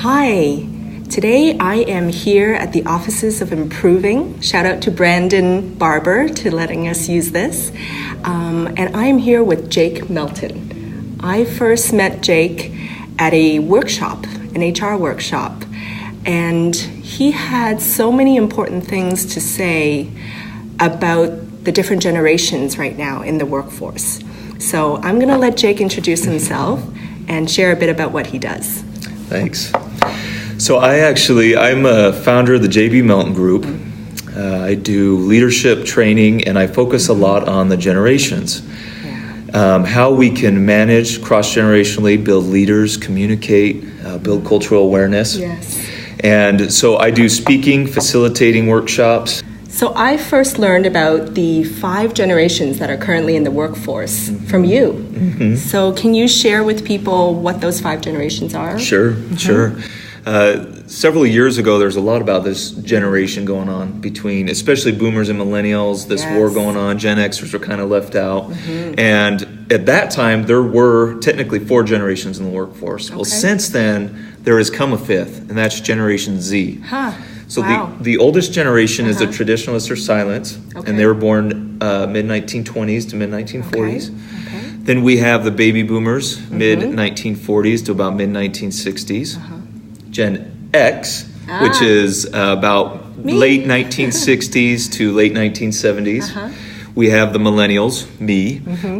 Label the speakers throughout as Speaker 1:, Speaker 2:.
Speaker 1: Hi, today I am here at the Offices of Improving. Shout out to Brandon Barber to letting us use this. And I'm here with Jake Melton. I first met Jake at a workshop, an HR workshop, and he had so many important things to say about the different generations right now in the workforce. So I'm going to let Jake introduce himself and share a bit about what he does.
Speaker 2: Thanks. So I'm a founder of the JB Melton Group. I do leadership training, and I focus a lot on the generations. How we can manage cross-generationally, build leaders, communicate, build cultural awareness.
Speaker 1: Yes.
Speaker 2: And so I do speaking, facilitating workshops.
Speaker 1: So I first learned about the 5 generations that are currently in the workforce from you. Mm-hmm. So can you share with people what those 5 generations are?
Speaker 2: Sure. Several years ago, there's a lot about this generation going on between, especially boomers and millennials, this war going on. Gen Xers were kind of left out. Mm-hmm. And at that time, there were technically 4 generations in the workforce. Okay. Well, since then, there has come a 5th, and that's Generation Z.
Speaker 1: Huh.
Speaker 2: So
Speaker 1: wow.
Speaker 2: the oldest generation is the Traditionalist or Silent,
Speaker 1: okay.
Speaker 2: and they were born mid-1920s to mid-1940s.
Speaker 1: Okay.
Speaker 2: Then we have the baby boomers, mid-1940s to about mid-1960s. Gen X, which is about late 1960s to late 1970s. We have the millennials,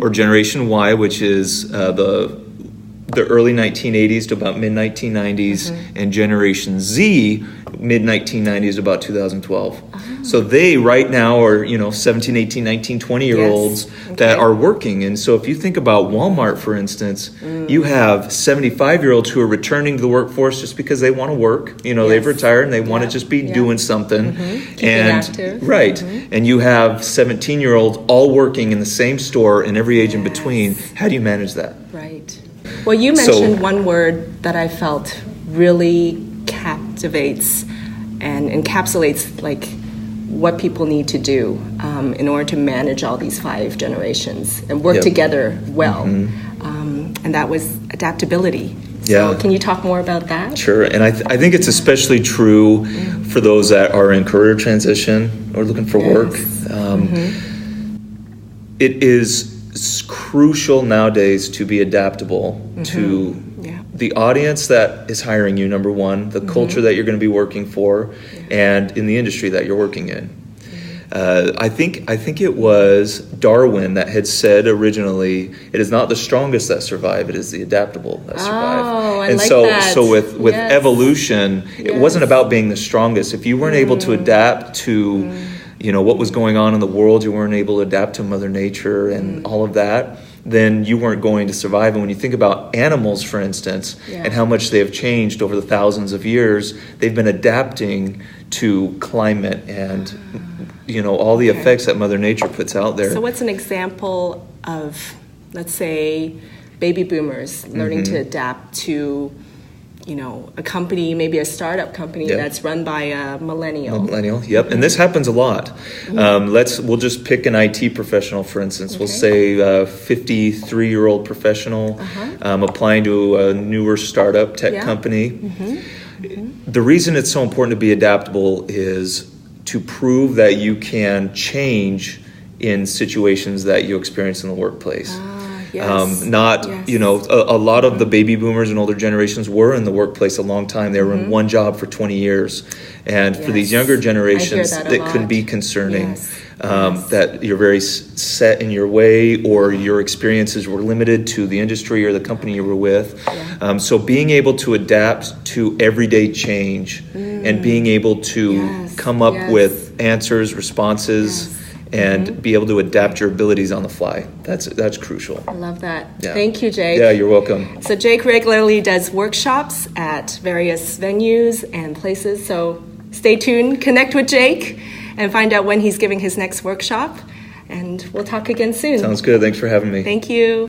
Speaker 2: or Generation Y, which is the early 1980s to about mid-1990s, and Generation Z, mid-1990s to about 2012. So they right now are, 17, 18, 19, 20-year-olds that are working. And so if you think about Walmart, for instance, you have 75-year-olds who are returning to the workforce just because they want to work. They've retired and they want to just be doing something.
Speaker 1: Keeping active.
Speaker 2: Right. And you have 17-year-olds all working in the same store in every age in between. How do you manage that?
Speaker 1: Right. Well, you mentioned one word that I felt really captivates and encapsulates what people need to do in order to manage all these 5 generations and work together well. And that was adaptability. So can you talk more about that?
Speaker 2: Sure. And I think it's especially true for those that are in career transition or looking for work. It is crucial nowadays to be adaptable to the audience that is hiring you, number one, the culture that you're going to be working for, and in the industry that you're working in. I think it was Darwin that had said originally, it is not the strongest that survive, it is the adaptable that survive.
Speaker 1: Oh, I
Speaker 2: and
Speaker 1: like
Speaker 2: so,
Speaker 1: that.
Speaker 2: So with evolution, it wasn't about being the strongest. If you weren't able to adapt to what was going on in the world, you weren't able to adapt to Mother Nature and all of that, then you weren't going to survive. And when you think about animals, for instance, and how much they have changed over the thousands of years, they've been adapting to climate and all the effects that Mother Nature puts out there.
Speaker 1: So what's an example of, let's say, baby boomers learning to adapt to a company, maybe a startup company that's run by a millennial.
Speaker 2: And this happens a lot. We'll just pick an IT professional, for instance. We'll say a 53-year-old professional applying to a newer startup tech company. The reason it's so important to be adaptable is to prove that you can change in situations that you experience in the workplace. A lot of the baby boomers and older generations were in the workplace a long time. They were in one job for 20 years. And for these younger generations, that can be concerning. That you're very set in your way, or your experiences were limited to the industry or the company you were with. So being able to adapt to everyday change and being able to come up with answers, responses, and be able to adapt your abilities on the fly. That's crucial.
Speaker 1: I love that. Yeah. Thank you, Jake.
Speaker 2: Yeah, you're welcome.
Speaker 1: So Jake regularly does workshops at various venues and places. So stay tuned, connect with Jake, and find out when he's giving his next workshop. And we'll talk again soon.
Speaker 2: Sounds good. Thanks for having me.
Speaker 1: Thank you.